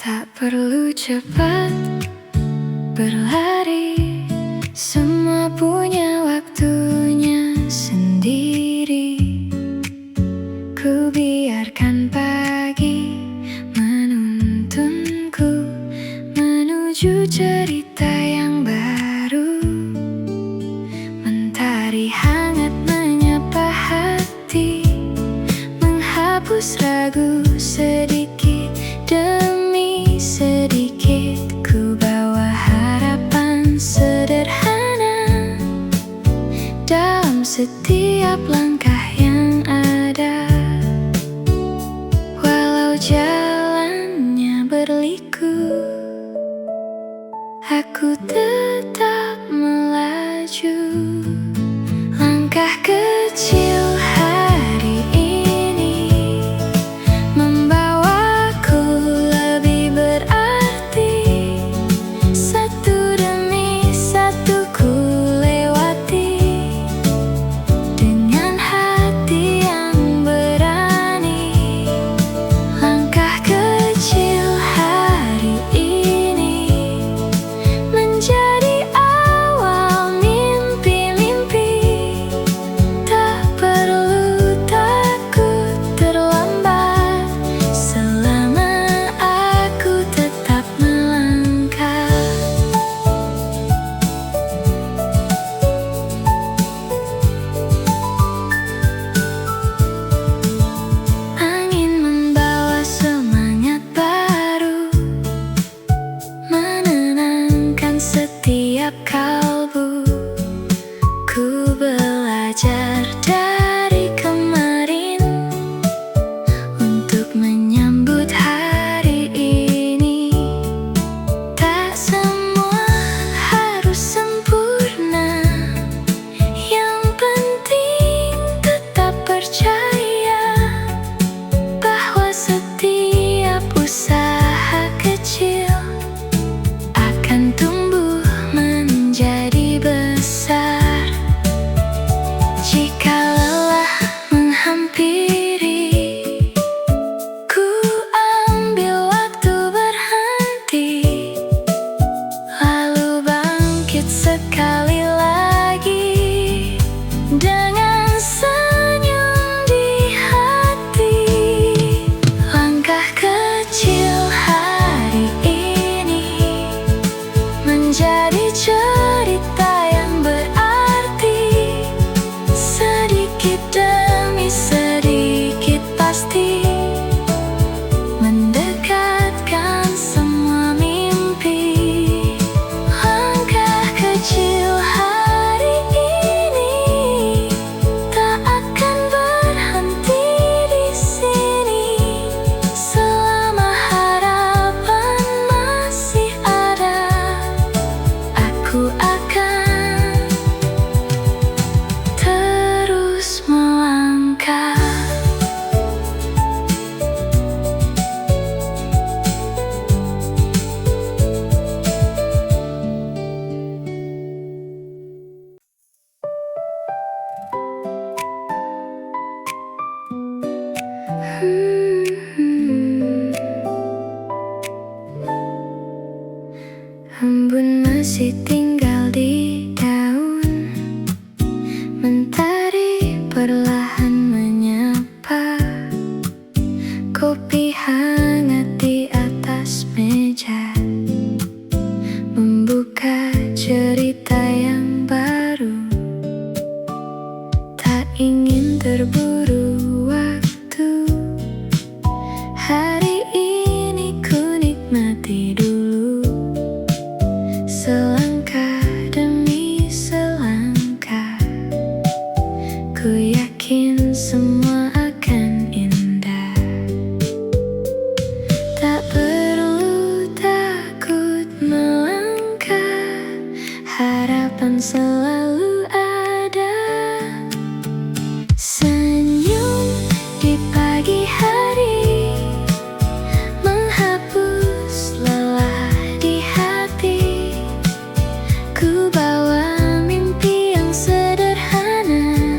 Tak perlu cepat berlari, semua punya waktunya sendiri. Ku biarkan pagi menuntunku menuju cerita yang baru. Mentari hangat menyapa hati, menghapus ragu sedikit demi sedikit. Ku bawa harapan sederhana dalam setiap langkah yang ada. Walau jalannya berliku, aku tetap melaju. Langkah kecil hari ini membawaku lebih berarti. Satu demi satu ku lewati dengan hati yang berani. Langkah kecil hari ini menjadi awal mimpi-mimpi. Tak perlu takut terlambat selama aku tetap melangkah. Angin membawa semangat baru, menenangkan setiap kalbu. Ku belajar dari kemarin untuk menyambut hari ini. Tak semua harus sempurna, yang penting tetap percaya bahwa setiap usaha kecil akan tumbuh menjadi besar. Jika lelah menghampiri, ku ambil waktu berhenti, lalu bangkit sekali lagi dengan senyum di hati. Langkah kecil hari ini menjadi cerita yang berarti. Sedikit demi sedikit pasti mendekatkan semua mimpi. Langkah kecil hari ini tak akan berhenti di sini. Selama harapan masih ada, aku akan terus melangkah. Embun masih tinggal di daun, mentari perlahan menyapa. Kopi hangat di atas meja membuka cerita yang baru. Tak ingin terburu waktu, hari ini ku nikmati dulu. Selangkah demi selangkah, ku yakin semua akan indah. Tak perlu takut melangkah, harapan selalu ada. Senyum di pagi hari menghapus lelah di hati. Ku bawa mimpi yang sederhana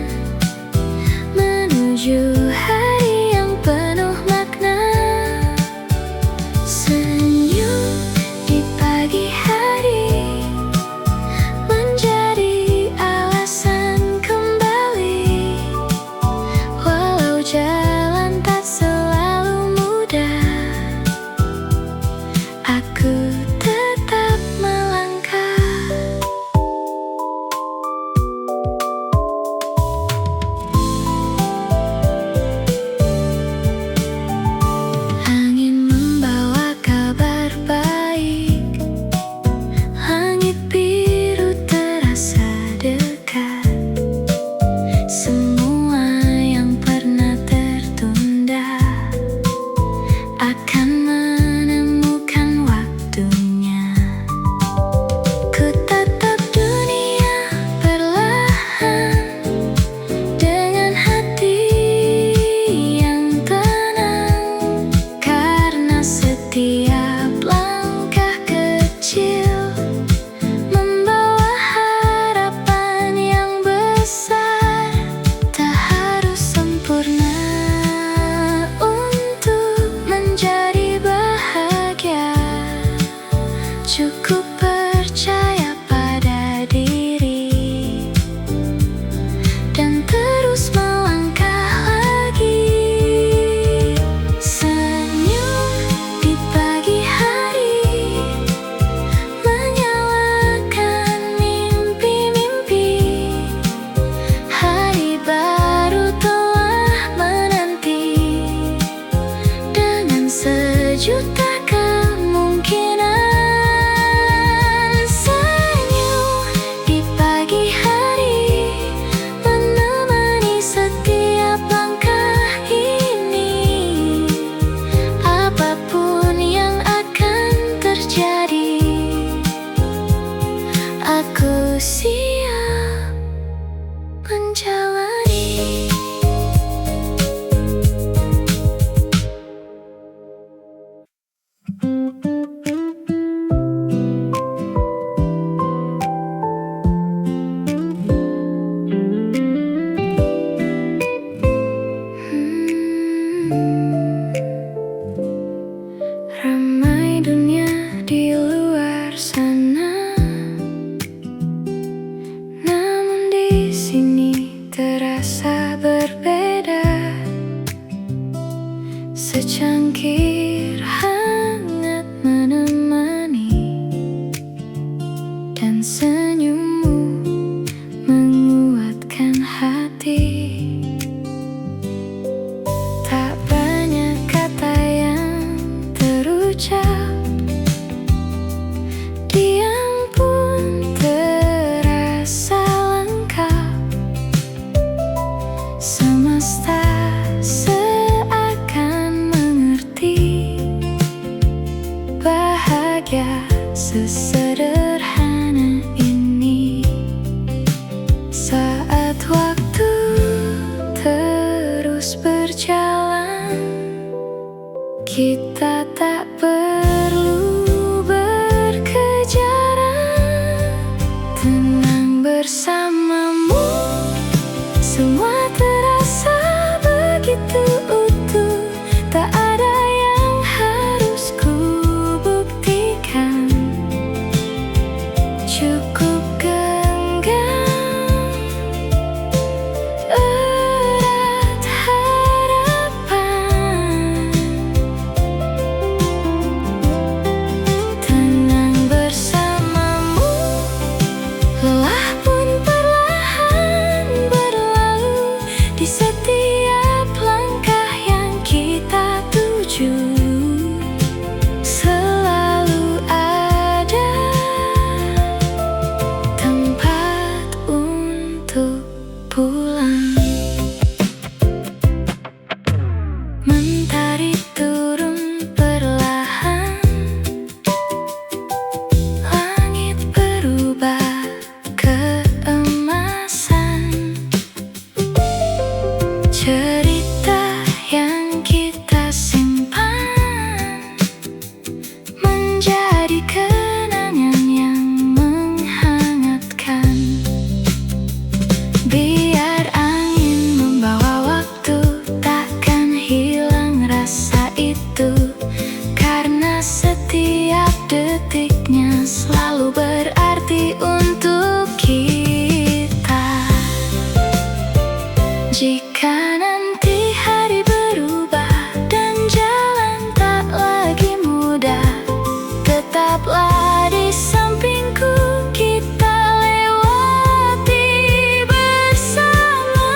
menuju hari yang penuh makna. Senyum setiap langkah kecil membawa harapan yang besar. Tak harus sempurna untuk menjadi bahagia, cukup percaya pada diri dan terus melangkah lagi. Senyum di pagi hari menyalakan mimpi-mimpi. Hari baru telah menanti dengan sejuta kemungkinan. Senyum di pagi hari menemani setiap langkah ini. Apapun yang akan terjadi, aku siap menjalani. Ramai dunia di luar sana, namun di sini terasa berbeda. Secangkir hangat menemani, dan senyummu menguatkan hati. Tak banyak kata yang terucap, diam pun terasa lengkap. Semesta seakan mengerti bahagia sesederhana ini. Saat waktu terus berjalan, kita tak perlu berkejaran. Tenang bersamamu, semua terasa begitu utuh. Tak ada yang harus ku buktikan, cukup genggam erat harapan. Tenang bersamamu, lelah pun perlahan berlalu. Di setiap langkah yang kita tuju, selalu ada tempat untuk pulang. Mentari turun perlahan, langit berubah keemasan. Cerita yang kita simpan menjadi kenangan yang menghangatkan. Biar angin membawa waktu, takkan hilang rasa itu. Karena setiap detiknya selalu berarti untuk kita. Jika nanti hari berubah dan jalan tak lagi mudah, tetaplah di sampingku, kita lewati bersama.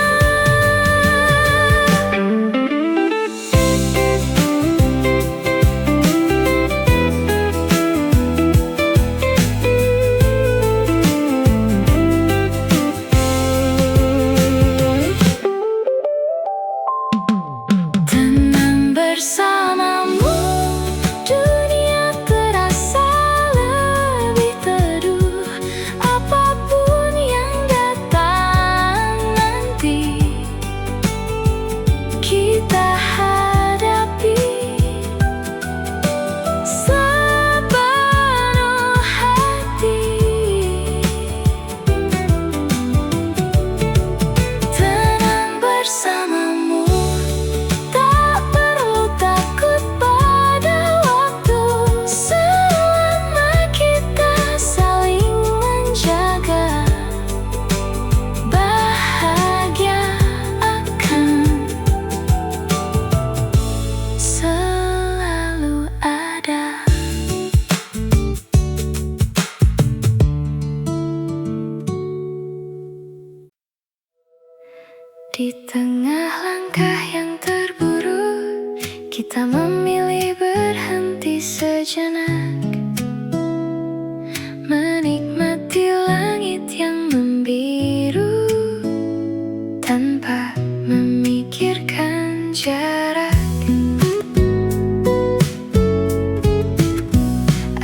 sejenak, menikmati langit yang membiru tanpa memikirkan jarak.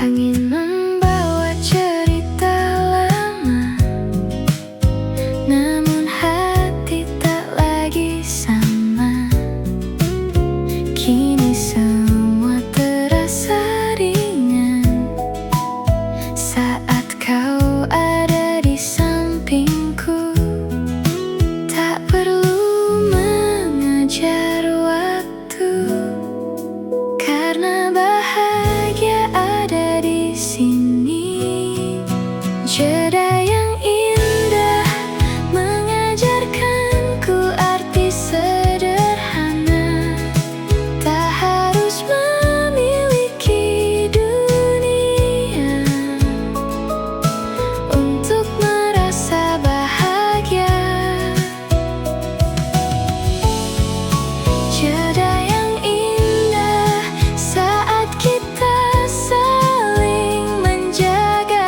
Angin membawa cerita lama, namun hati tak lagi sama. Kini semua terasa ringan saat kau ada di sampingku. Tak perlu mengejar waktu, karena bahagia ada di sini. Jeda yang indah mengajarkanku arti sederhana. Tak harus memiliki dunia untuk merasa bahagia. Jeda yang indah saat kita saling menjaga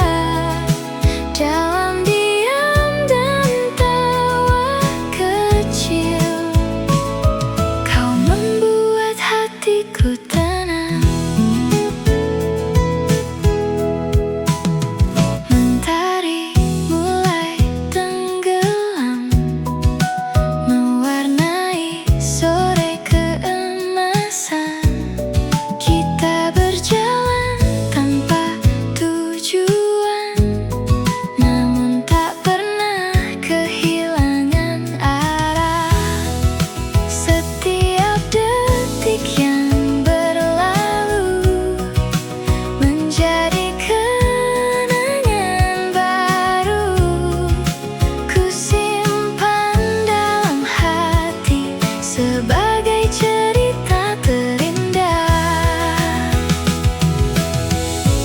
dalam diam dan tawa kecil. Kau membuat hatiku tenang. Mentari mulai tenggelam, mewarnai sore keemasan. Kita berjalan tanpa tujuan, namun tak pernah kehilangan arah. Setiap detik yang berlalu menjadi kenangan baru. Ku simpan dalam hati sebagai cerita terindah.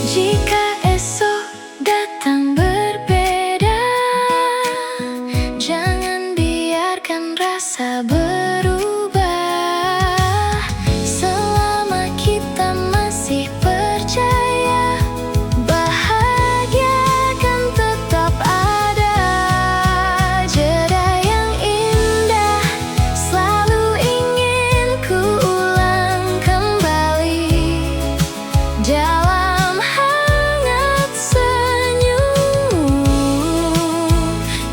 Jika esok datang berbeda, jangan biarkan rasa berubah. Selama kita masih percaya, bahagia akan tetap ada. Jeda yang indah selalu ingin ku ulang kembali. Dalam hangat senyummu,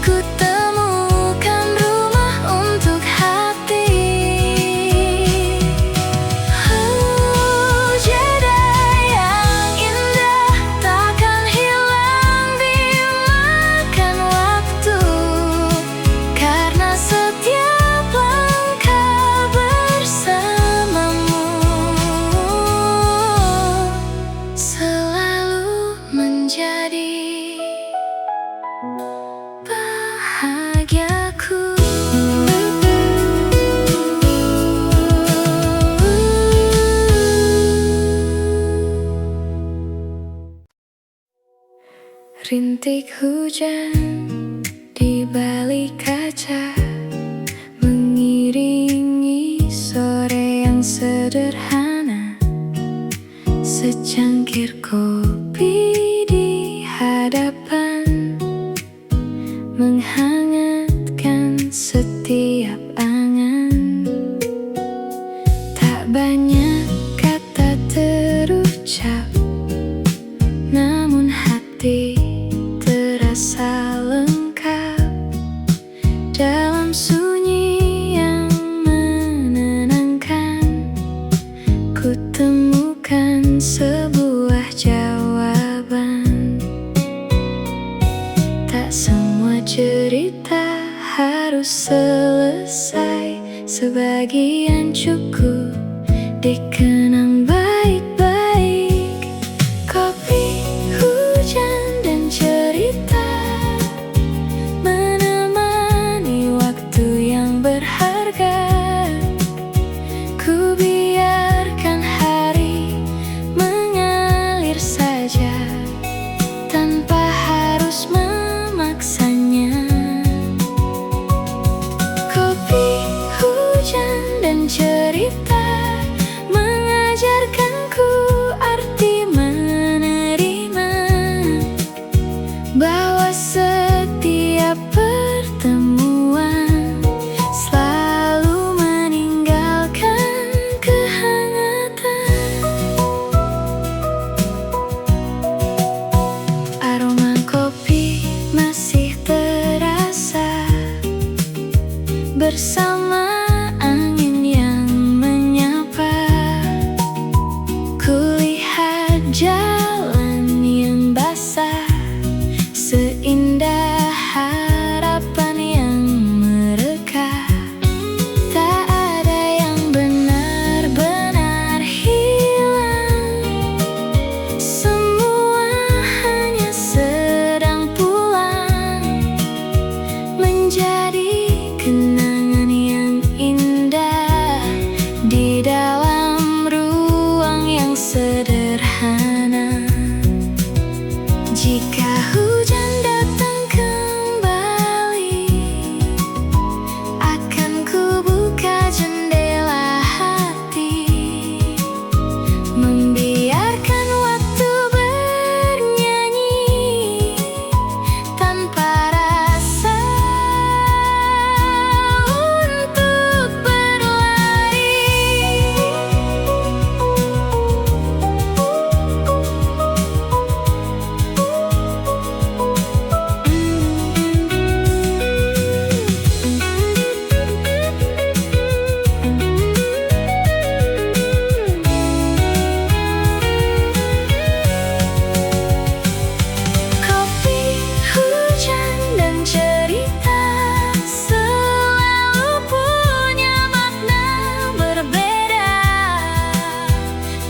ku temukan rumah untuk hati. Jeda yang indah takkan hilang dimakan waktu, karena setiap langkah bersamamu selalu menjadi bahagiaku. Rintik hujan di balik kaca mengiringi sore yang sederhana. Secangkir kopi di hadapan menghangatkan setiap angan. Tak banyak kata terucap, namun hati terasa lengkap dalam sunyi yang menenangkan. Ku temukan sebuah jawaban. Tak semua cerita harus selesai, sebagian cukup dikenang baik-baik. Kopi, hujan, dan cerita menemani waktu yang berharga. Ku biarkan hari mengalir jalan yang basah, seindah harapan yang mereka. Tak ada yang benar-benar hilang, semua hanya sedang pulang, menjadi kenangan yang indah di dalam ruang yang sederhana. Jika hujan datang kembali, akan ku buka jendela hati, membiarkan waktu bernyanyi tanpa rasa untuk berlari. Kopi, hujan, dan cerita selalu punya makna berbeda.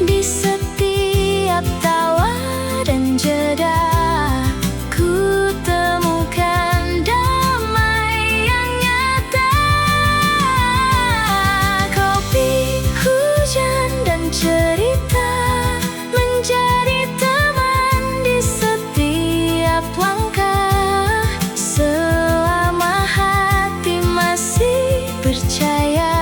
Di setiap tawa dan jeda, ku temukan damai yang nyata. Kopi, hujan, dan cerita menjadi teman di setiap langkah, selama hati masih percaya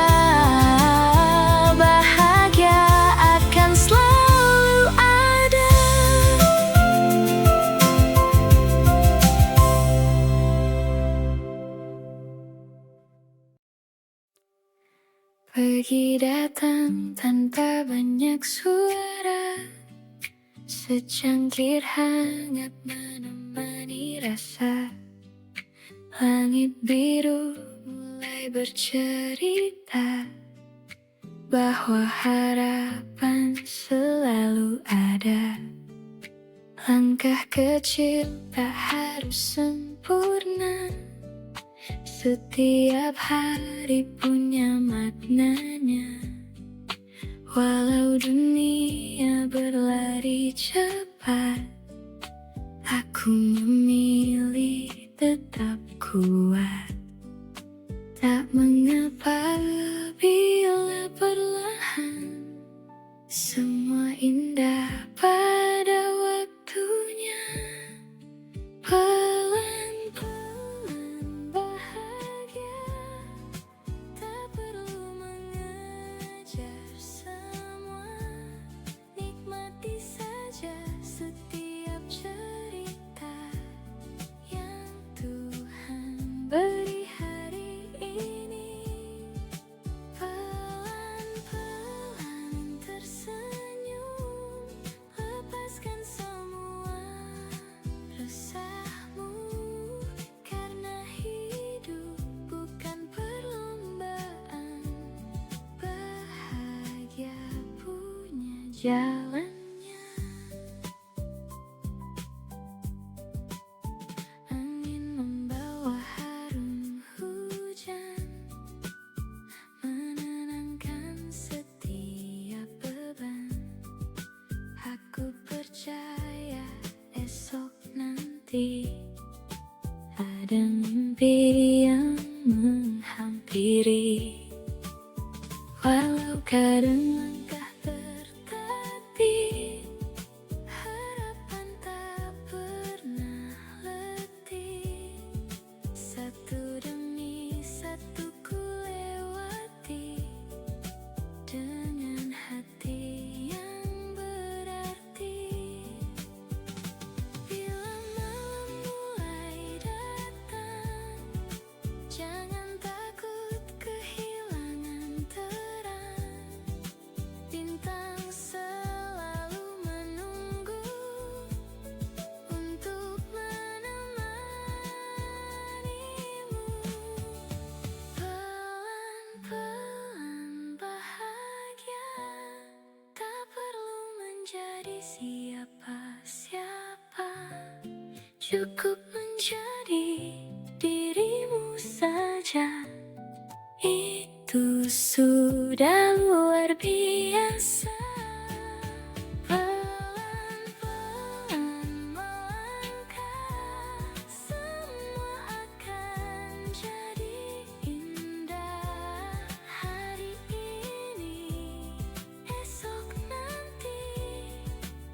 bahagia akan selalu ada. Pergi datang tanpa banyak suara, secangkir hangat menemani rasa. Langit biru mulai bercerita bahwa harapan selalu ada. Langkah kecil tak harus sempurna, setiap hari punya maknanya. Walau dunia berlari cepat, aku memilih tetap kuat. Tak mengapa bila perlahan, semua indah pada waktunya. Pelan-pelan bahagia, tak perlu mengejar semua. Nikmati saja setiap cerita yang Tuhan beri hari ini. Pelan-pelan tersenyum, lepaskan semua resahmu, karena hidup bukan perlombaan. Bahagia punya jalannya. Angin membawa harum hujan, menenangkan setiap beban. Aku percaya esok nanti ada mimpi yang menghampiri. Walau kadang langkah tertatih, harapan tak pernah letih. Satu demi satu ku lewati, dengan hati yang berarti. Bila malam mulai datang, menjadi siapa-siapa, cukup menjadi dirimu saja. Itu sudah luar biasa. Pelan-pelan melangkah, semua akan jadi indah. Hari ini, esok nanti,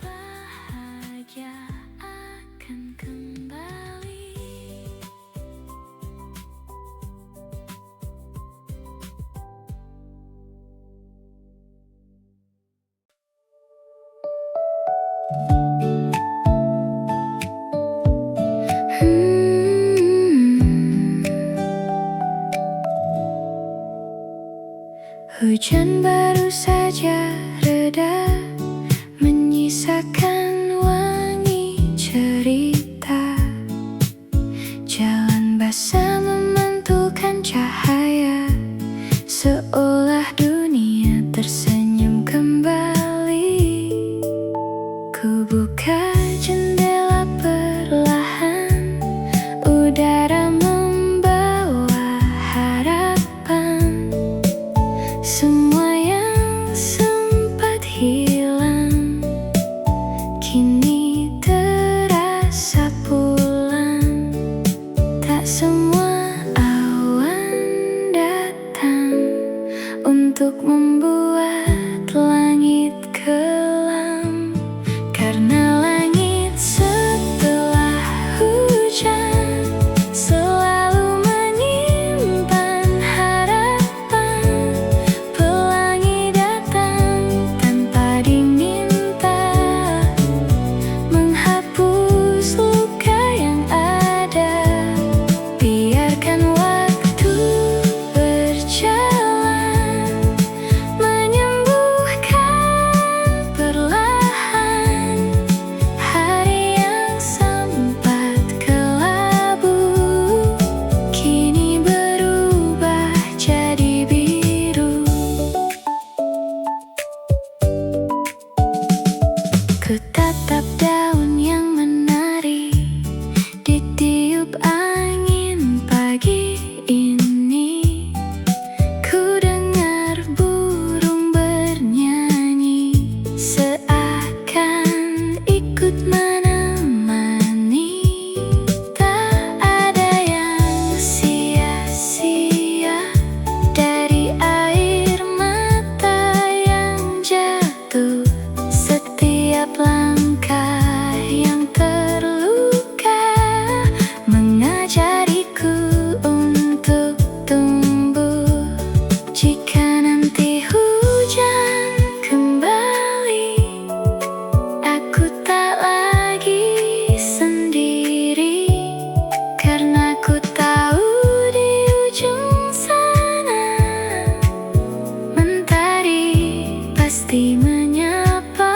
bahagia akan kembali. Hujan baru saja reda, menyisakan wangi cerita. Jalan basah memantulkan cahaya, seolah dunia tersenyum kembali. Ku buka jendela perlahan, udara membawa harapan. Semua yang sempat hilang kini terasa pulang. Tak semua awan datang untuk membuat langit kelam. Karena langit setelah hujan selalu menyimpan harapan. Pelangi datang tanpa diminta, menghapus luka yang ada. Biarkan waktu berjalan, menyembuhkan perlahan. Hari yang sempat kelabu kini berubah jadi biru. Ku tatap daun yang menari, ditiup angin pagi ini. Ku dengar burung bernyanyi, seakan ikut menemani. Tak ada yang sia-sia dari air mata yang jatuh. Setiap langkah yang terluka mengajariku untuk tumbuh. Jika nanti hujan kembali, aku tak lagi sendiri. Karena ku tahu di ujung sana mentari pasti menyapa.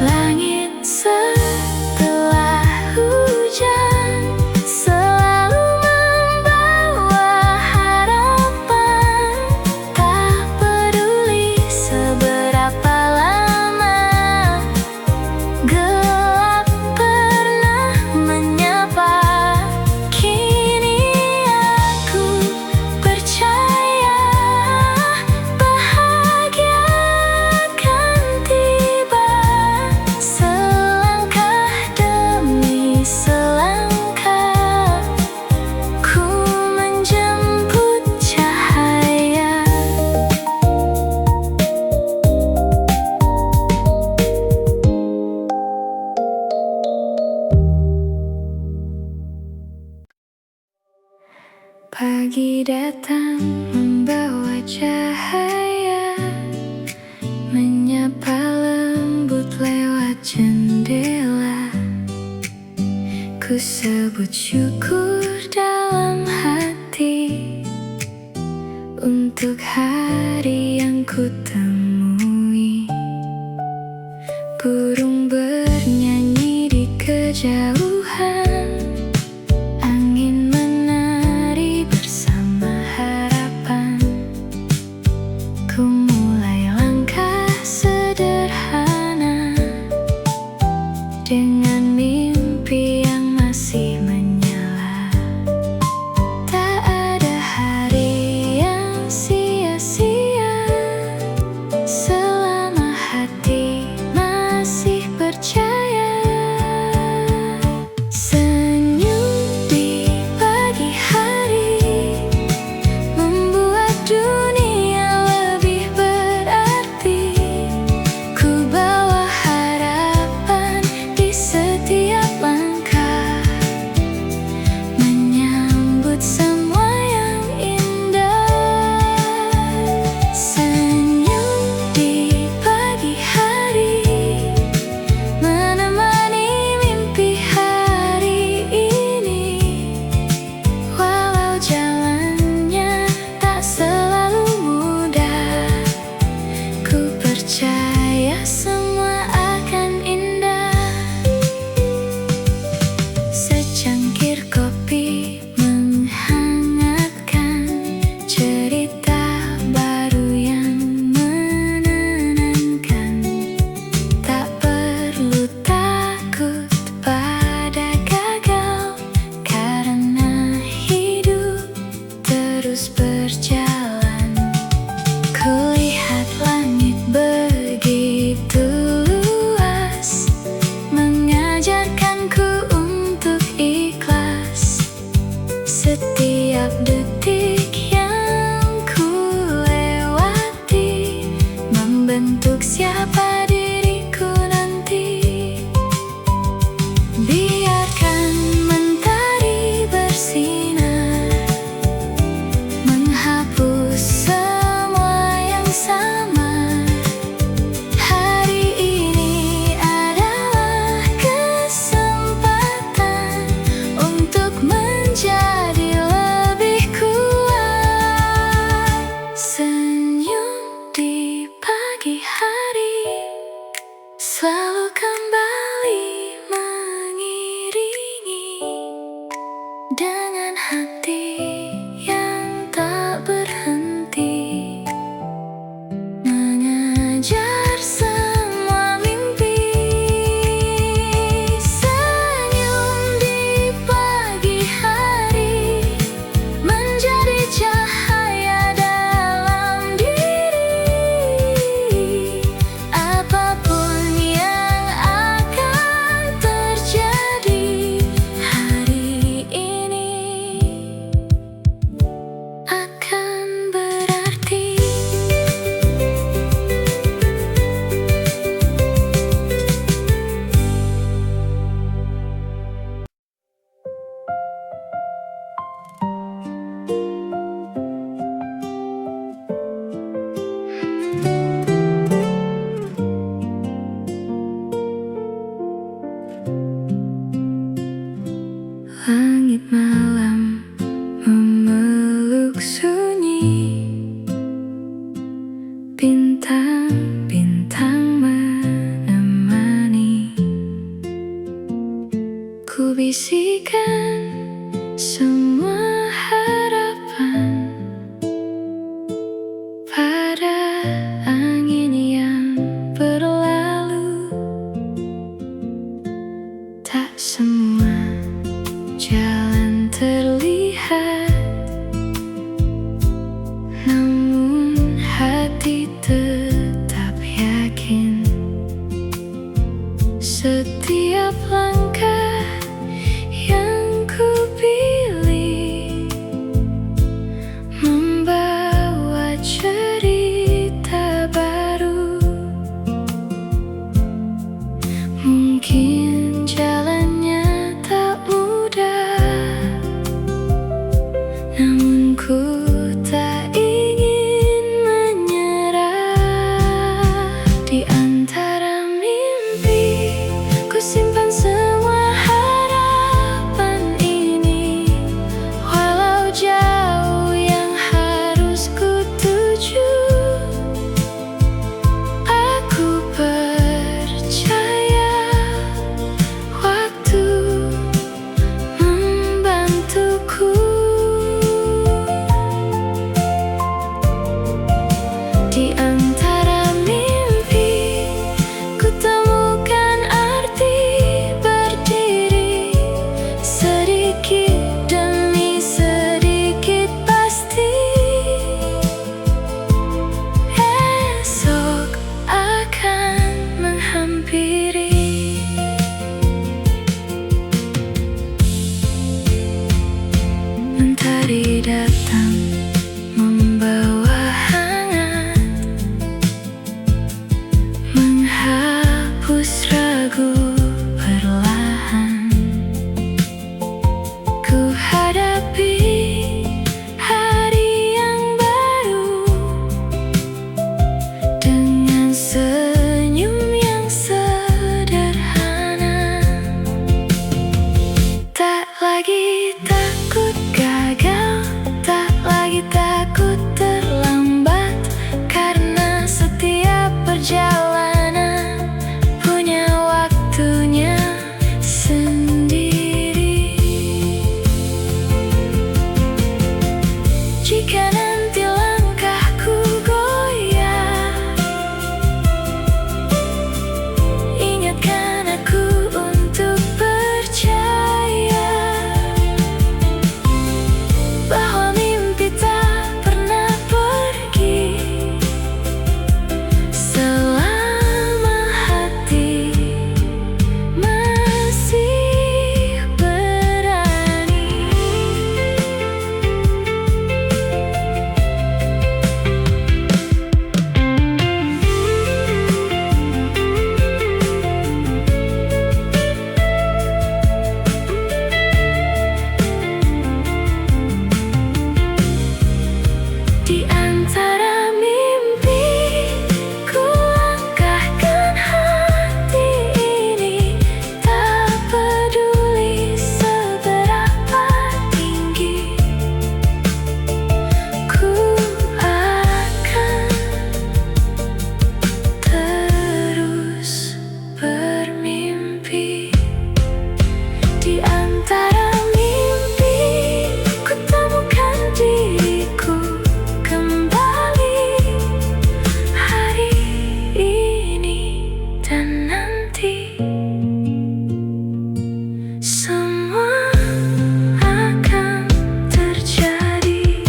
Langit setelah hujan selalu membawa harapan. Tak peduli seberapa lama gelap pernah menyapa. Kini aku percaya bahagia akan tiba. Selangkah demi selangkah, ku menjemput cahaya. Pagi datang membawa cahaya, menyapa lembut lewat jendela. Ku sebut syukur dalam hati untuk hari yang ku temui. Burung bernyanyi di kejauhan, angin menari bersama harapan. Ku mulai selama hati masih percaya. Senyum di pagi hari membuat dunia lebih berarti. Ku bawa harapan di setiap langkah, menyambut semua yang indah. Senyum di pagi hari menemani mimpi hari ini. Walau jalannya tak selalu mudah, ku percaya semua akan indah. Secangkir kopi menghangatkan cerita baru yang menenangkan. Tak perlu takut pada gagal, karena hidup terus berjalan. Kulihat langit begitu luas, mengajarkanku untuk ikhlas. Setiap detik yang ku lewati membentuk siapa diriku nanti. Biarkan mentari bersinar, menghapus semua yang samar. Hari ini adalah kesempatan untuk menjadi lebih kuat. Senyum di pagi hari selalu kembali mengiringi, dengan hati yang tak berhenti, mengejar semua mimpi. Senyum di pagi hari menjadi cahaya dalam diri. Apapun yang akan terjadi hari ini akan berarti. hapus ragu perlahan. Ku hadapi hari yang baru dengan senyum yang sederhana. Tak lagi takut gagal, tak lagi takut terlambat, karena setiap perjalanan punya waktunya sendiri. Jika nanti langkahku goyah, ingatkan aku untuk percaya bahwa mimpi tak pernah pergi selama hati masih berani. Di antara mimpi, ku langkahkan hati ini, tak peduli seberapa tinggi. Ku akan terus bermimpi. Di antara mimpi, ku temukan diriku kembali hari ini dan nanti. Semua akan terjadi.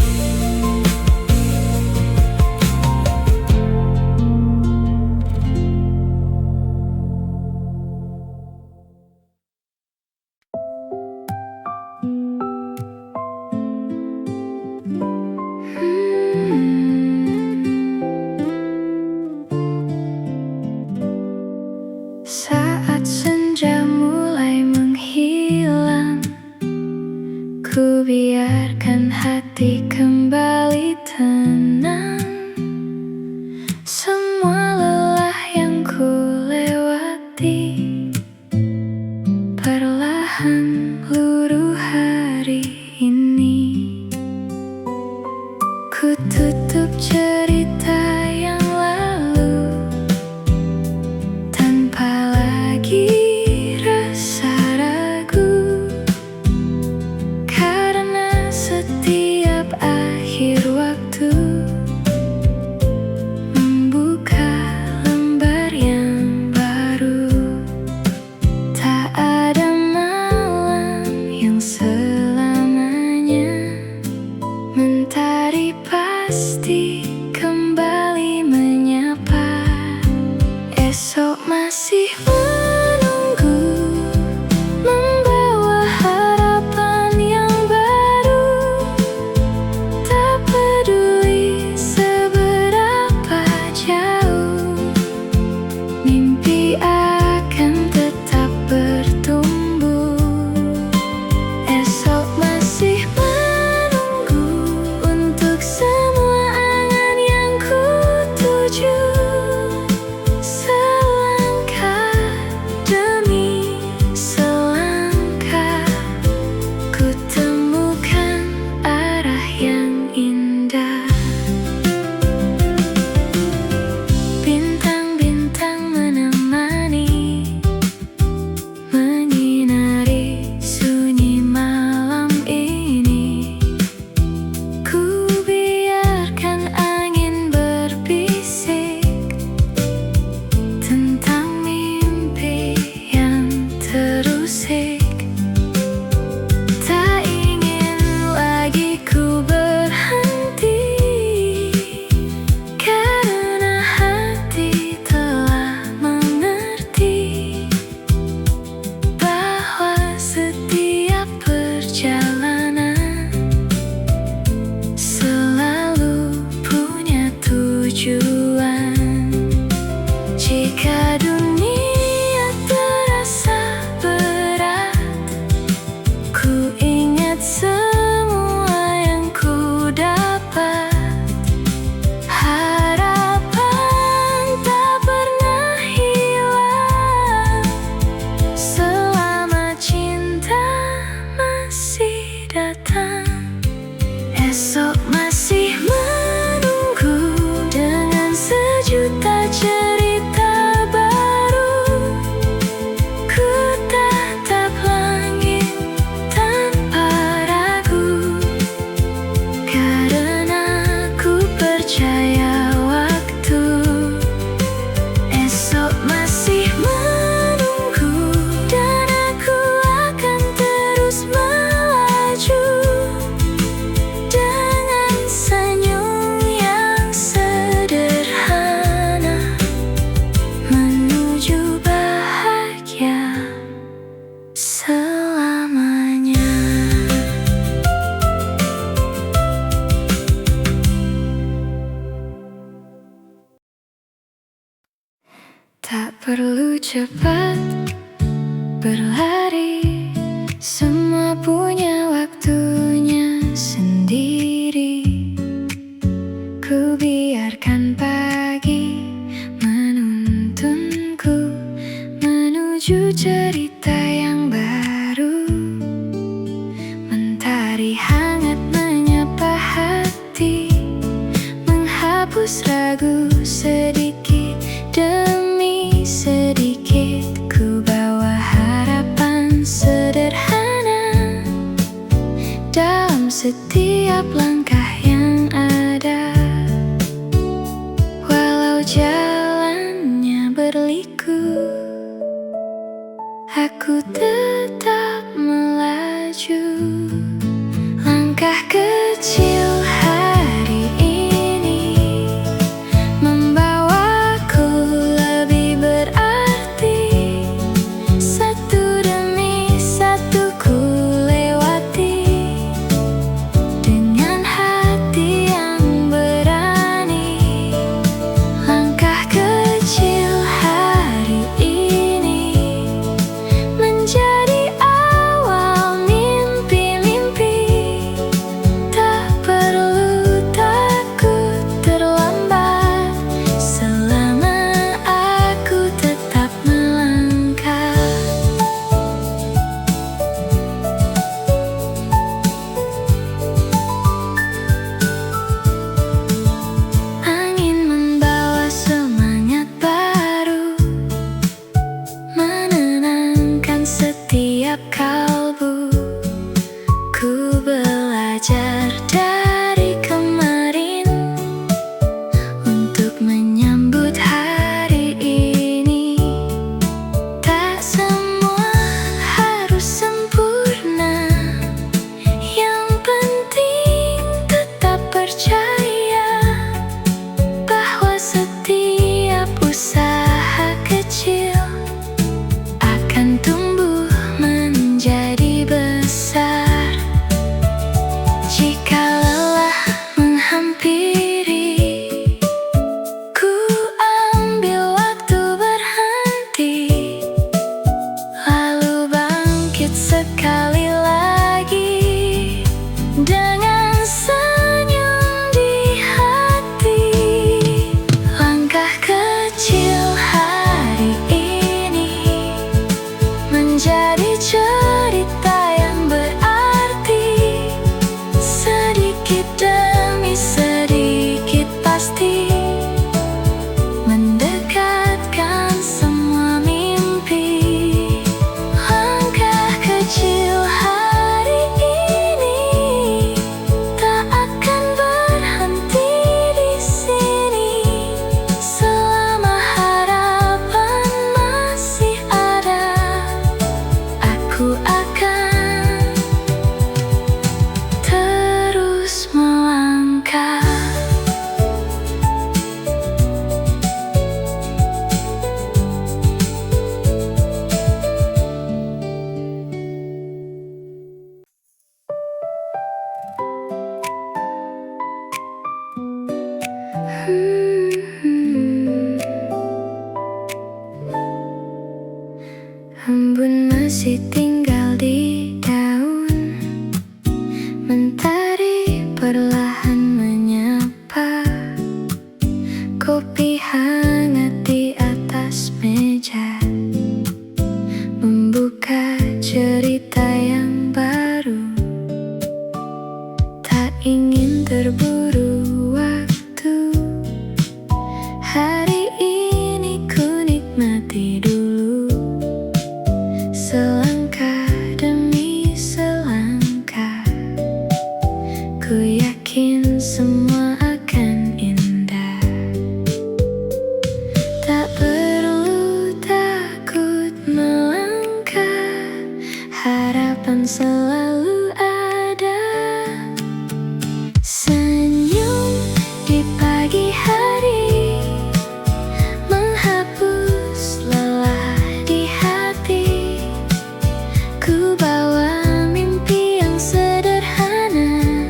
Saat senja mulai menghilang, ku biarkan hati kembali tenang. Semua lelah yang ku lewati perlahan luruh hari ini. Ku tutup cerita yang lalu tanpa lagi rasa ragu, karena setiap akhir waktu membuka lembar yang baru. Tak ada malam yang selamanya, mentari pasti kembali menyapa. Esok masih menunggu, membawa harapan yang baru. Tak peduli seberapa jauh, mimpi akan tetap bertumbuh. Esok masih menunggu untuk semua angan yang ku tuju. Selangkah Tak perlu cepat berlari, semua punya waktunya sendiri. Ku biarkan pagi menuntunku menuju cerita yang baru. Mentari hangat menyapa hati, menghapus ragu sedikit demi sedikit. Ku bawa harapan sederhana dalam setiap langkah yang ada. Walau jalannya berliku, aku tetap melaju. Langkah kecil hari ini membawaku lebih berarti. Satu demi satu ku lewati dengan hati yang berani. Langkah kecil hari ini menjadi awal mimpi-mimpi. Tak perlu takut terlambat selama aku tetap melangkah. Angin membawa semangat baru, menenangkan setiap kalbu. Ku belajar dari kemarin untuk menyambut hari ini. Tak semua harus sempurna, yang penting tetap percaya bahwa setiap usaha kecil akan tumbuh menjadi besar. Jika lelah menghampiri, ku ambil waktu berhenti, lalu bangkit sekali lagi dengan senyum di hati. Langkah kecil hari ini menjadi cerita yang berarti. Sedikit demi sedikit pasti mendekatkan semua mimpi. Langkah kecil hari ini tak akan berhenti di sini. Selama harapan masih ada, aku akan terus melangkah. Embun masih tinggal di daun, mentari perlahan menyapa. Kopi hangat di atas meja membuka cerita yang baru. Tak ingin terburu waktu, hari ini ku nikmati dulu. Selangkah demi selangkah, ku yakin semua akan indah. Tak perlu takut melangkah, harapan selalu ada. Senyum di pagi hari menghapus lelah di hati. Ku bawa mimpi yang sederhana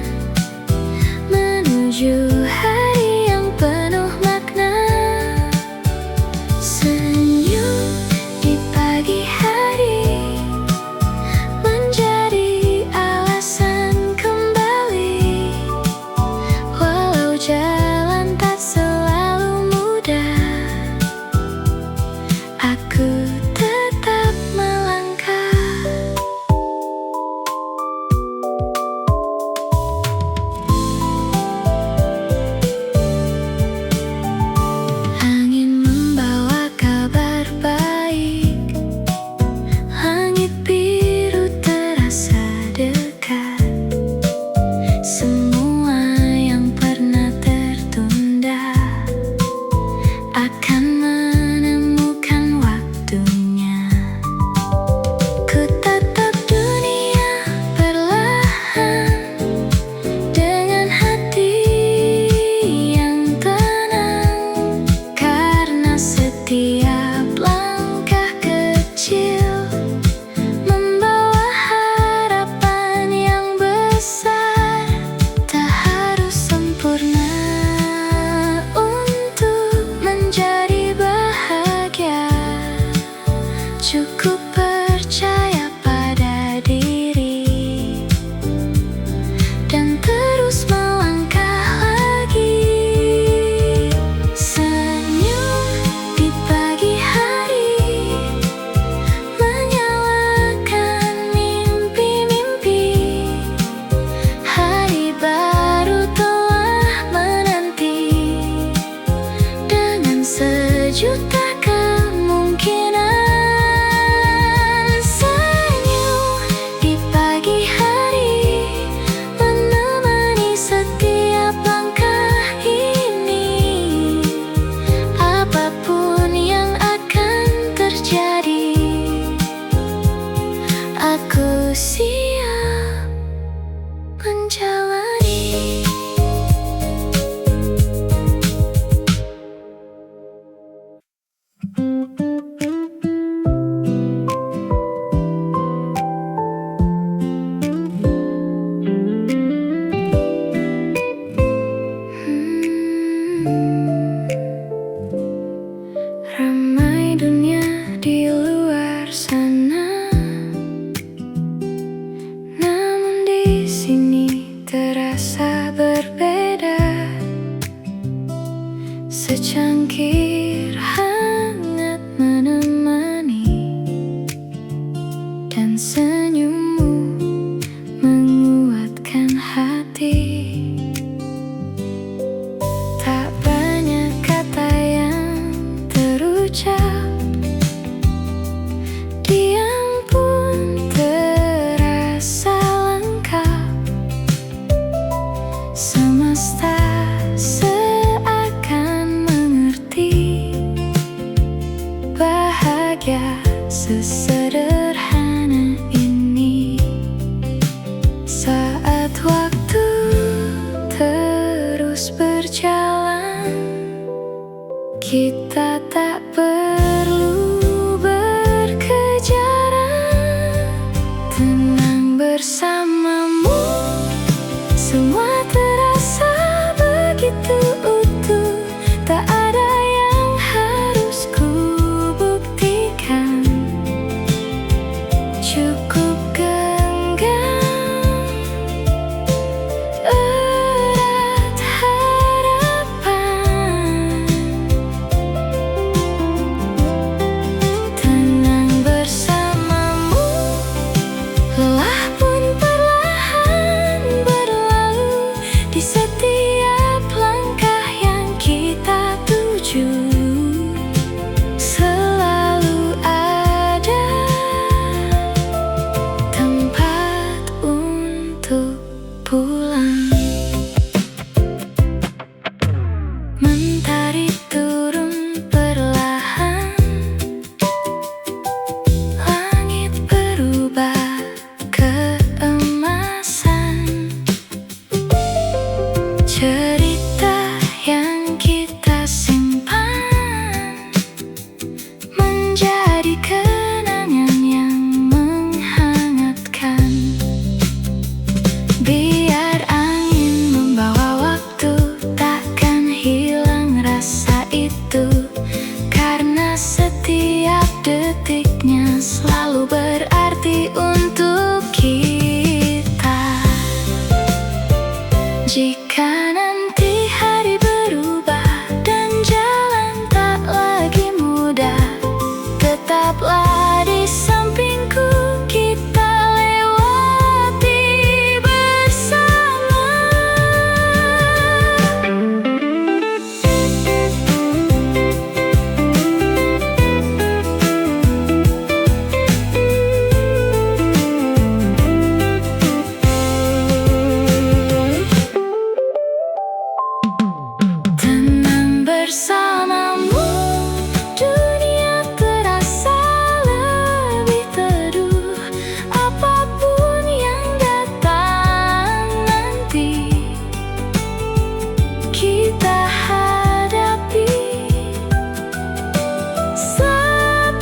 menuju hari yang penuh makna. Senyum Ramai dunia di luar sana, namun di sini terasa berbeda. Secangkir hangat menemani, dan senyummu menguatkan hati. Tak banyak kata yang terucap, diam pun terasa lengkap. Semesta seakan mengerti bahagia sesederhana ini. Saat waktu terus berjalan, kita tak perlu berkejaran. Tenang bersamamu, semua terasa begitu utuh. Tak ada yang harus ku buktikan, cukup genggam erat harapan. Tenang bersamamu, lelah pun perlahan berlalu. Di setiap langkah yang kita tuju, selalu ada tempat untuk pulang. Mentari turun perlahan, langit berubah keemasan. Cerita yang kita simpan menjadi kenangan yang menghangatkan. Biar angin membawa waktu, takkan hilang rasa itu. Karena setiap detiknya selalu berarti untuk kita. Jika nanti hari berubah dan jalan tak lagi mudah, tetaplah di sampingku, kita lewati bersama. Tenang bersamamu, dunia terasa lebih teduh. Apapun yang datang nanti, kita hadapi sepenuh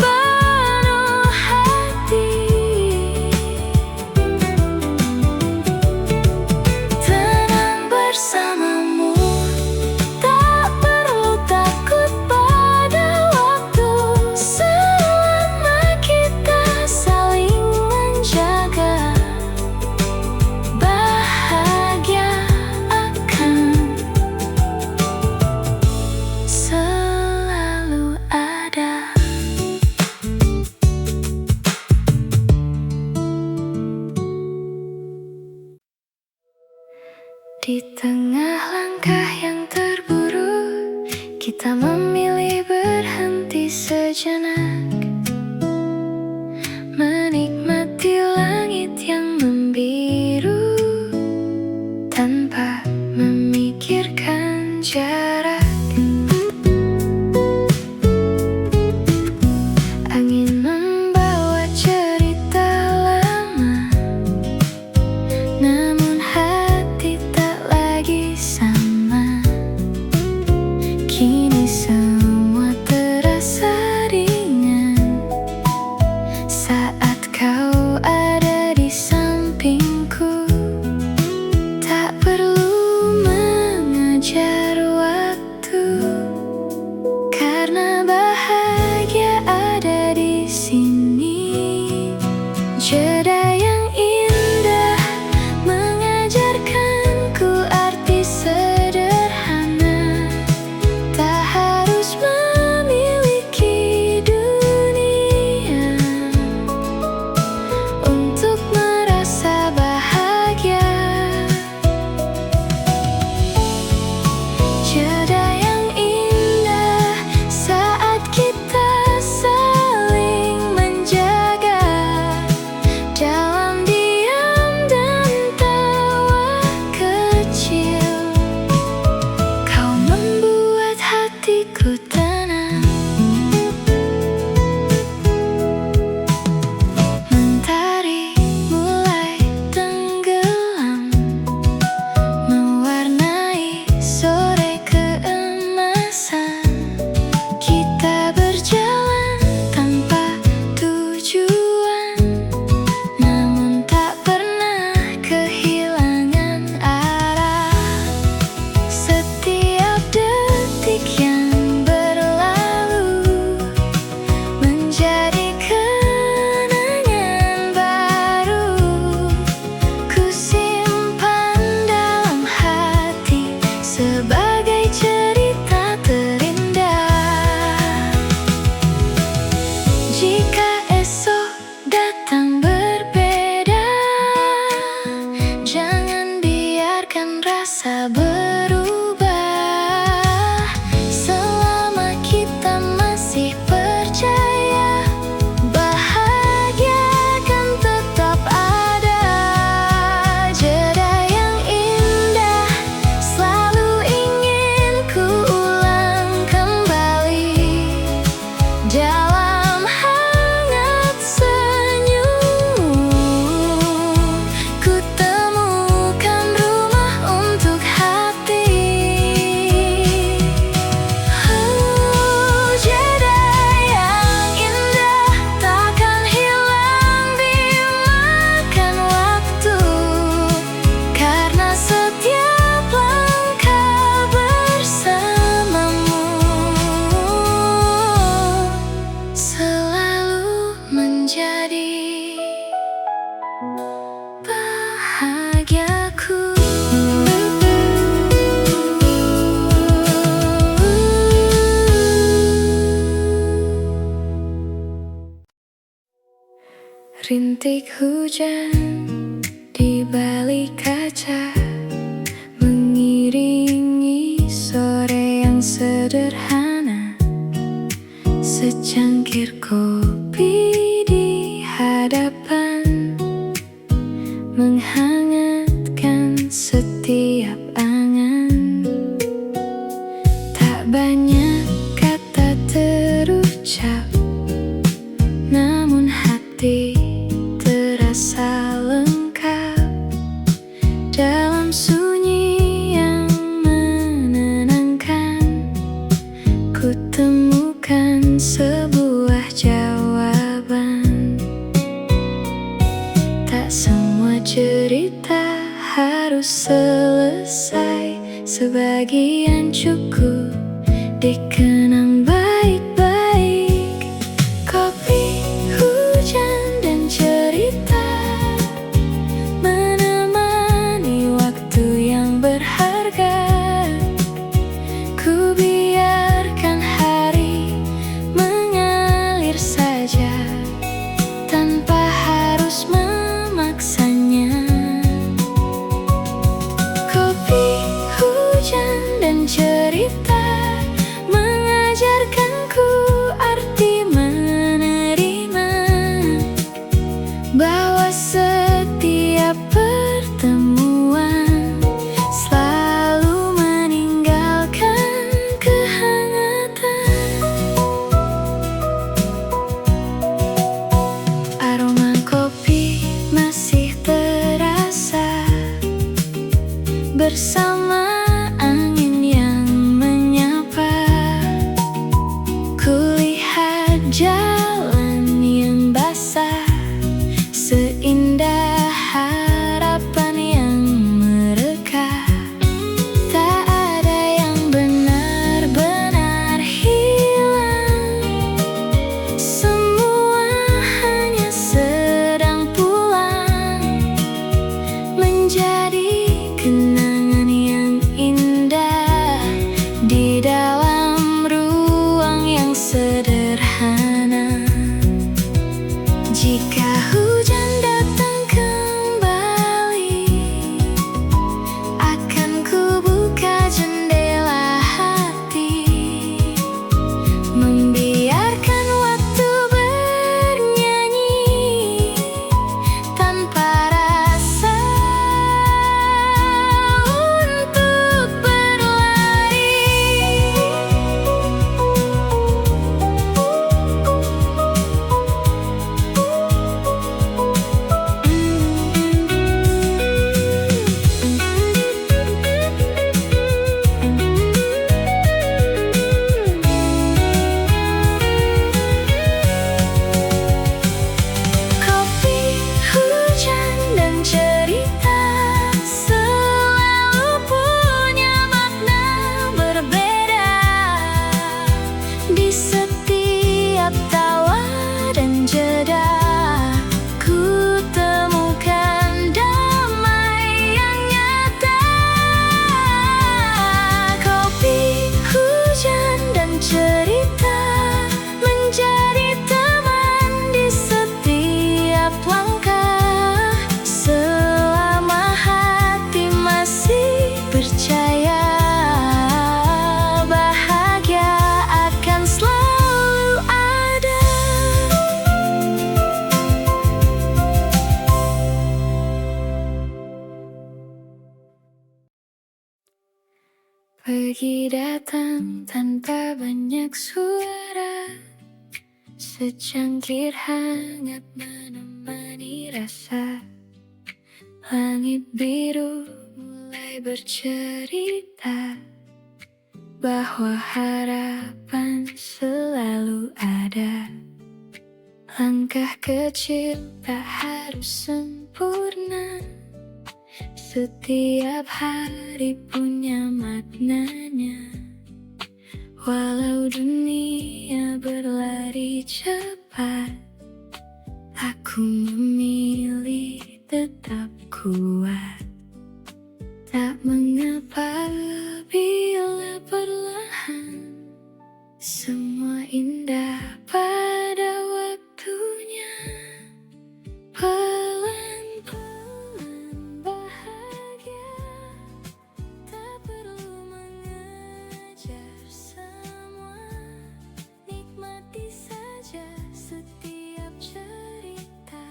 hati. Tenang bersamamu, tak perlu takut pada waktu. Selama kita saling menjaga, bahagia akan selalu ada. Di tengah langkah yang terburu, kita memilih berhenti sejenak, menikmati langit yang membiru tanpa memikirkan jarak. Angin membawa cerita lama, namun hati tak lagi sama. Kini semua terasa Dalam hangat senyummu, ku temukan rumah untuk hati. Jeda yang indah takkan hilang dimakan waktu, karena setiap langkah bersamamu selalu menjadi bahagiaku. Rintik hujan di balik kaca mengiringi sore yang sederhana. Secangkir kopi di hadapan menghangatkan setiap angan. Tak banyak kata terucap, namun hati terasa lengkap dalam sunyi yang menenangkan. Ku temukan sebuah jawaban. Tak semua cerita harus selesai, sebagian cukup dikenang baik-baik. Kopi, hujan, dan cerita menemani waktu yang berharga. Ku biarkan hari mengalir saja tanpa harus memaksanya. Kopi, hujan, dan cerita mengajarkanku arti menerima, bahwa setiap pertemuan selalu meninggalkan kehangatan. Aroma kopi masih terasa bersama angin yang menyapa. Kulihat jalan yang basah, seindah harapan yang mereka. Tak ada yang benar-benar hilang, semua hanya sedang pulang, menjadi kenangan yang indah di dalam ruang yang sederhana. Jika hujan datang kembali, akan ku buka jendela hati, membiarkan waktu bernyanyi tanpa rasa untuk berlari. Kopi, hujan, dan cerita selalu punya makna berbeda. Di setiap tawa dan jeda, ku temukan damai yang nyata. Kopi, hujan, dan cerita menjadi teman di setiap langkah, selama hati masih percaya, bahagia akan selalu ada. Pergi datang tanpa banyak suara, secangkir hangat menemani rasa. Langit biru mulai bercerita bahwa harapan selalu ada. Langkah kecil tak harus sempurna, setiap hari punya maknanya. Walau dunia berlari cepat, aku memilih tetap kuat. Tak mengapa bila perlahan, semua indah pada waktunya. Pelan-pelan bahagia, tak perlu mengejar semua. Nikmati saja setiap cerita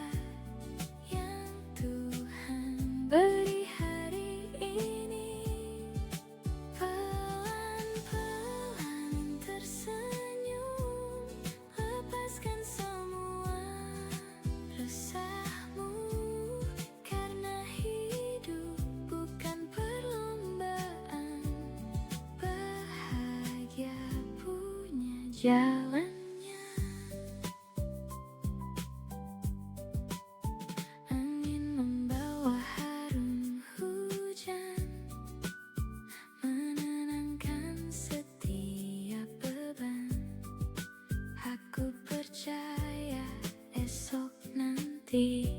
yang Tuhan beri hari ini. Pelan-pelan tersenyum, lepaskan semua resahmu, karena hidup bukan perlombaan. Bahagia punya jalannya. Angin membawa harum hujan, menenangkan setiap beban. Aku percaya esok nanti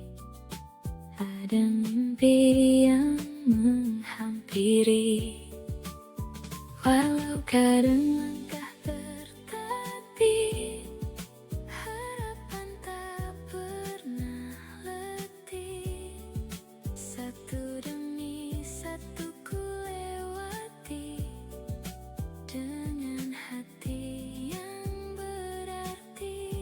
ada mimpi yang menghampiri. Walau kadang langkah tertatih, harapan tak pernah letih. Satu demi satu ku lewati, dengan hati yang berarti.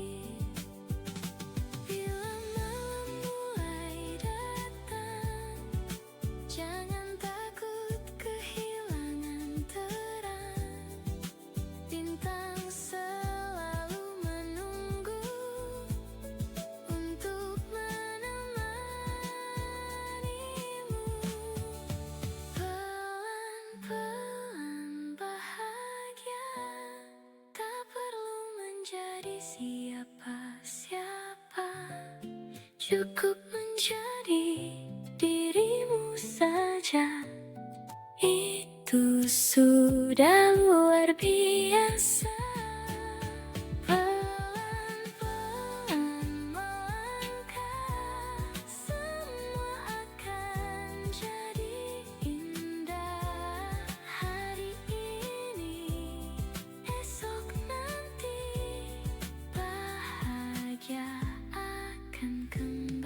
Bila malam mulai datang, jangan takut kehilangan terang. Bintang selalu menunggu untuk menemanimu. Pelan-pelan bahagia, tak perlu menjadi siapa-siapa. Cukup menjadi dirimu saja, itu sudah luar biasa. Pelan-pelan melangkah, semua akan jadi indah. Hari ini, esok nanti, bahagia akan kembali.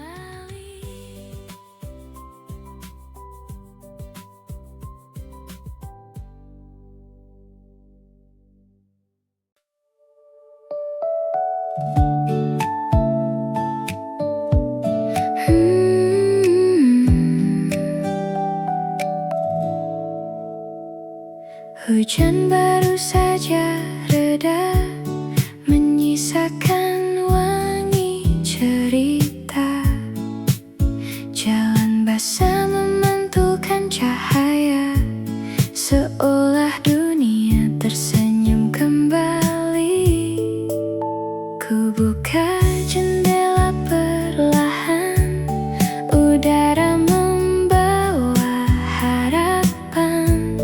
Hujan baru saja reda, menyisakan wangi cerita. Jalan basah memantulkan cahaya, seolah dunia tersenyum kembali. Ku buka jendela perlahan, udara membawa harapan.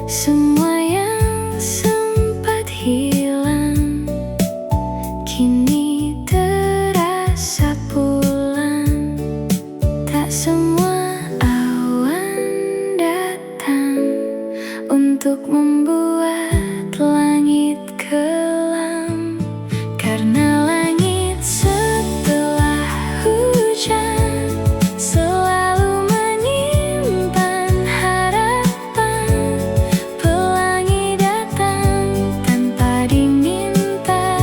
Semua yang sempat hilang kini terasa pulang. Tak semua awan datang untuk membuat langit kelam. Karena langit setelah hujan selalu menyimpan harapan. Pelangi datang tanpa diminta,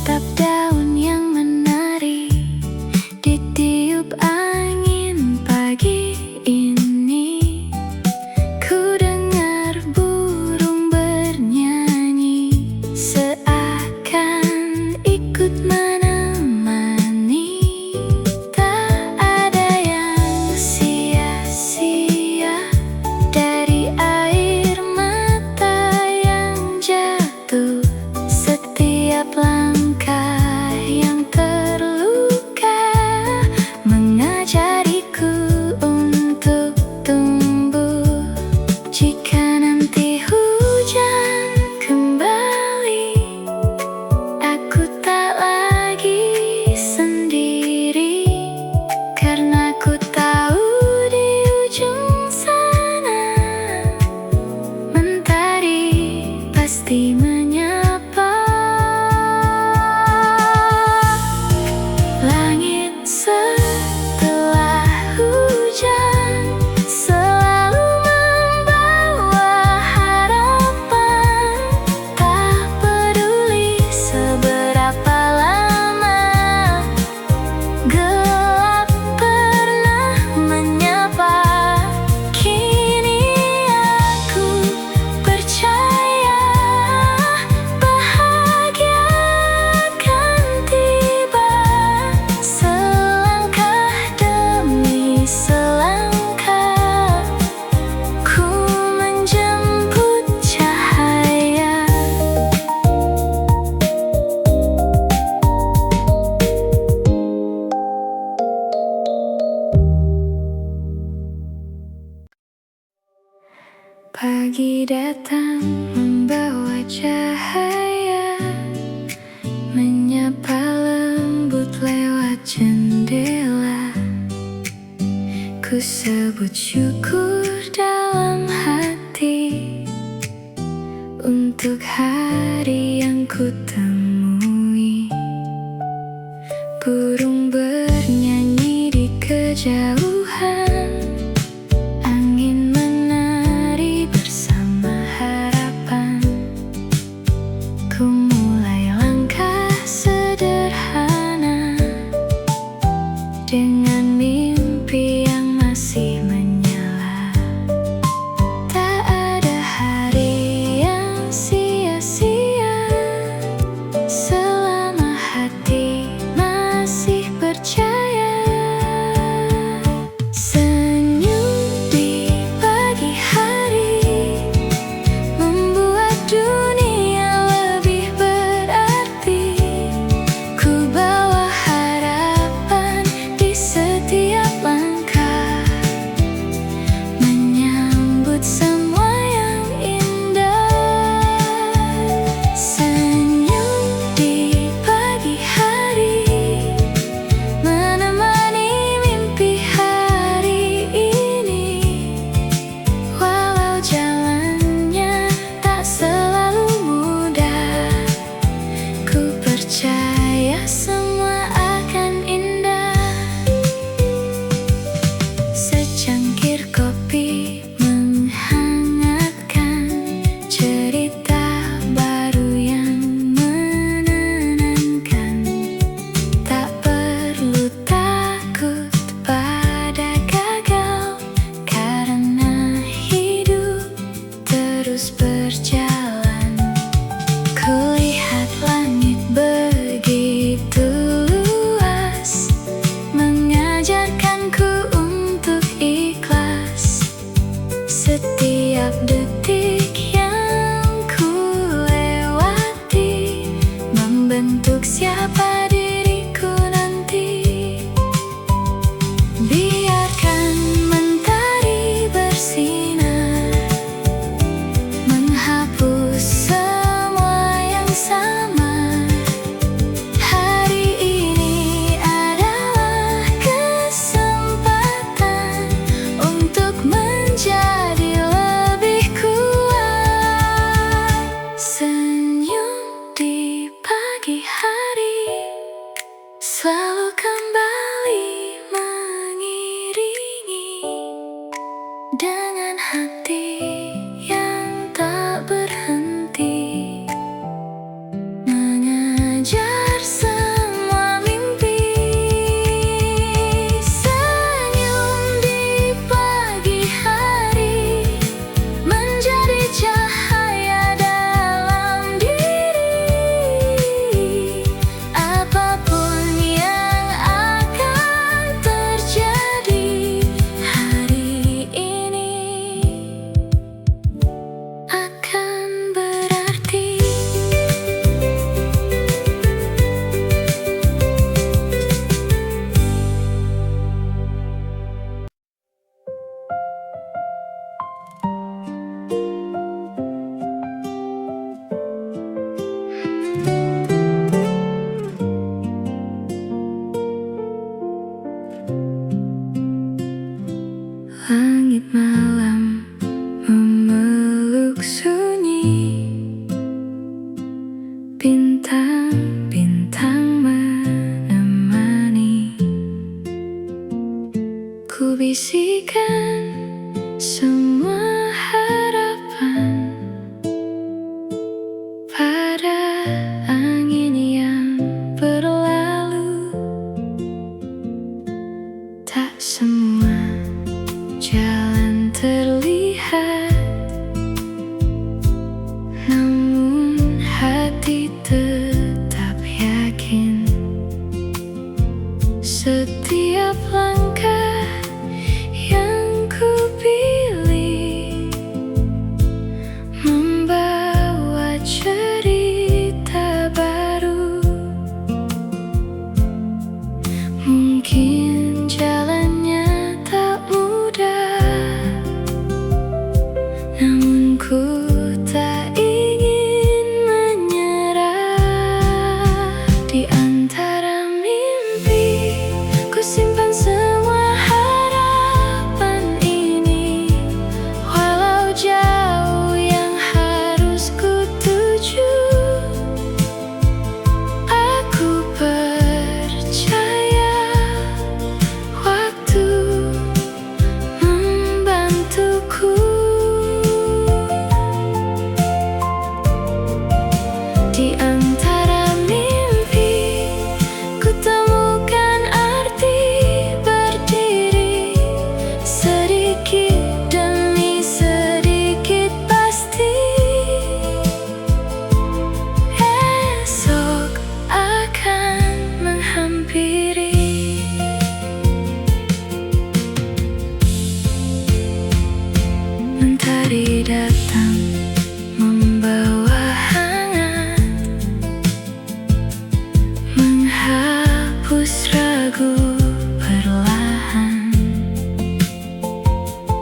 Tatap daun yang menari ditiup angin pagi ini. Ku dengar burung bernyanyi, seakan ikut menemani. Tak ada yang sia-sia dari air mata yang jatuh. Setiap langkah yang terluka mengajariku untuk tumbuh. Jika nanti hujan kembali, aku tak lagi sendiri, karena ku tahu di ujung sana mentari pasti menyapa. Langit setelah hujan selalu membawa harapan. Tak peduli seberapa lama gelap pernah menyapa, kini aku percaya bahagia akan tiba. Selangkah demi selangkah ku menjemput cahaya. Pagi datang membawa cahaya, menyapa lembut lewat jendela. Ku sebut syukur dalam hati untuk hari yang ku temui. Burung bernyanyi di kejauhan, angin menari bersama harapan. Ku mulai langkah sederhana dengan mimpi yang masih menyala. Tak ada hari yang sia-sia selama hati masih percaya. Senyum di pagi hari membuat dunia lebih berarti. Ku bawa harapan di setiap langkah, menyambut semua yang indah. Senyum di pagi hari menemani mimpi hari ini. Walau jalannya tak selalu mudah, ku percaya semua akan indah. Secangkir kopi menghangatkan, cerita baru yang menenangkan. Tak perlu takut pada gagal, karena hidup terus berjalan. Kulihat langit begitu luas, mengajarkanku untuk ikhlas. Setiap detik yang ku lewati membentuk siapa diriku nanti. Biarkan mentari bersinar, menghapus semua yang samar. Hari ini adalah kesempatan untuk menjadi lebih kuat. Senyum di pagi hari selalu kembali mengiringi, dengan hati yang tak berhenti mengajar ragu perlahan.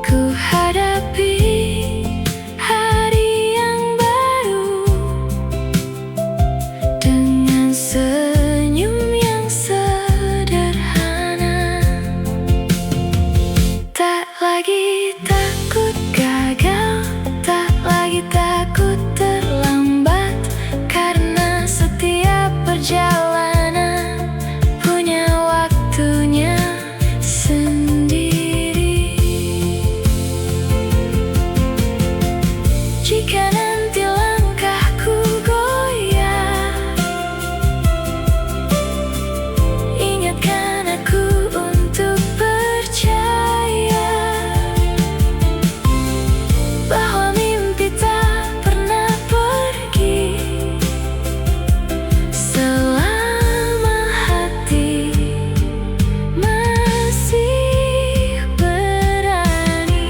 Ku hadapi hari yang baru dengan senyum yang sederhana. Tak lagi takut gagal, tak lagi takut terlambat, karena setiap perjalanan punya waktunya sendiri. Jika nanti langkahku goyah, ingatkan aku untuk percaya bahwa mimpi tak pernah pergi selama hati masih berani.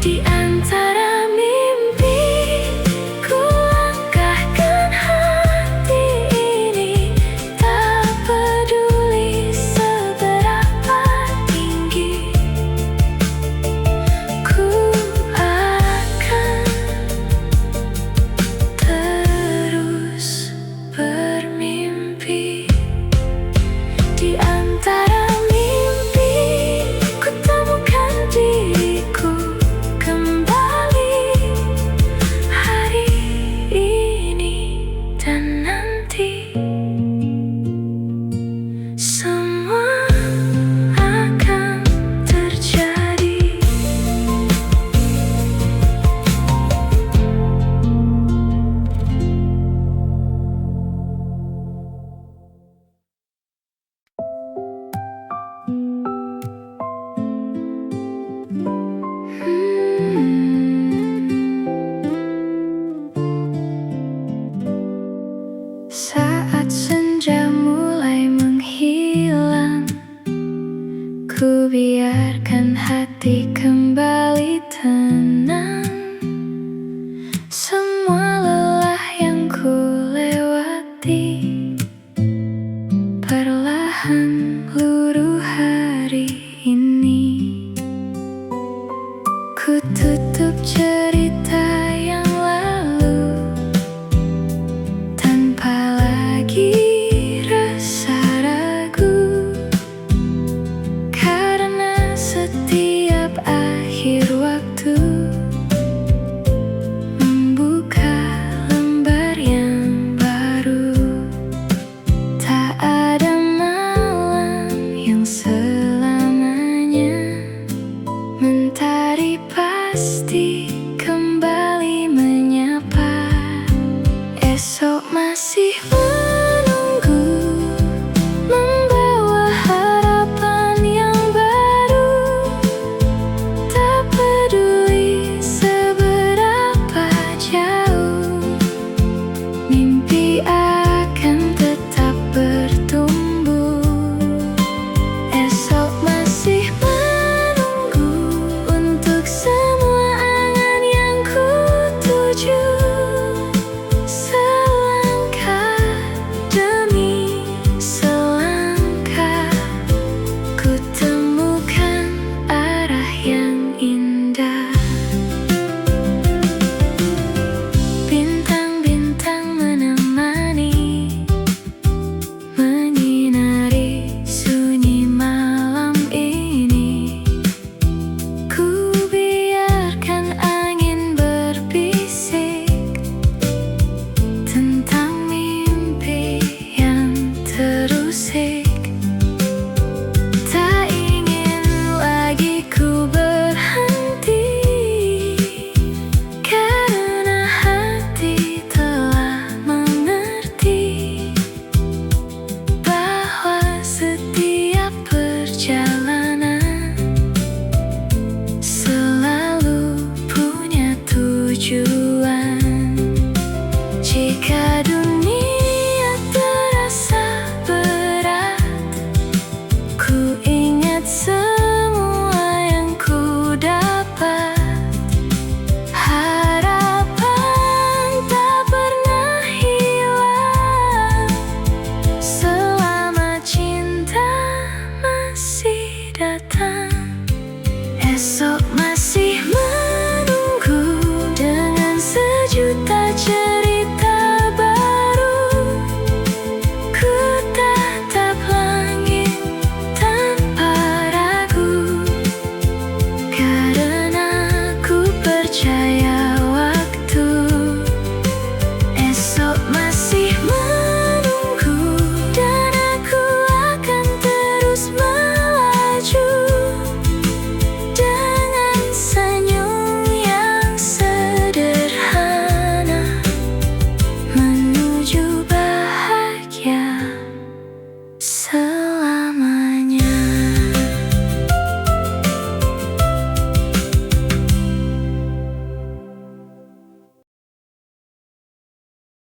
Di antara mimpi, ku langkahkan hati ini, tak peduli seberapa tinggi. Ku akan terus bermimpi. Di antara mimpi, ku temukan diriku kembali hari ini dan nanti. Semua akan terjadi. Saat senja mulai menghilang, ku biarkan hati kembali tenang. Semua lelah yang ku lewati perlahan luruh hari ini. Ku tutup cerita yang lalu tanpa lagi rasa ragu, karena setiap akhir waktu membuka lembar yang baru. Tak ada malam yang selamanya, mentari pasti kembali menyapa. Esok masih menunggu, membawa harapan yang baru. Tak peduli seberapa jauh, mimpi akan tetap bertumbuh. Esok masih menunggu untuk semua angan yang ku tuju. Selangkah demi selangkah, ku temukan arah yang indah. Bintang-bintang menemani, menyinari sunyi malam ini. Ku biarkan angin berbisik tentang mimpi yang terusik. Tak ingin lagi ku berhenti, karena hati telah mengerti bahwa setiap perjalanan selalu punya tujuan. Jika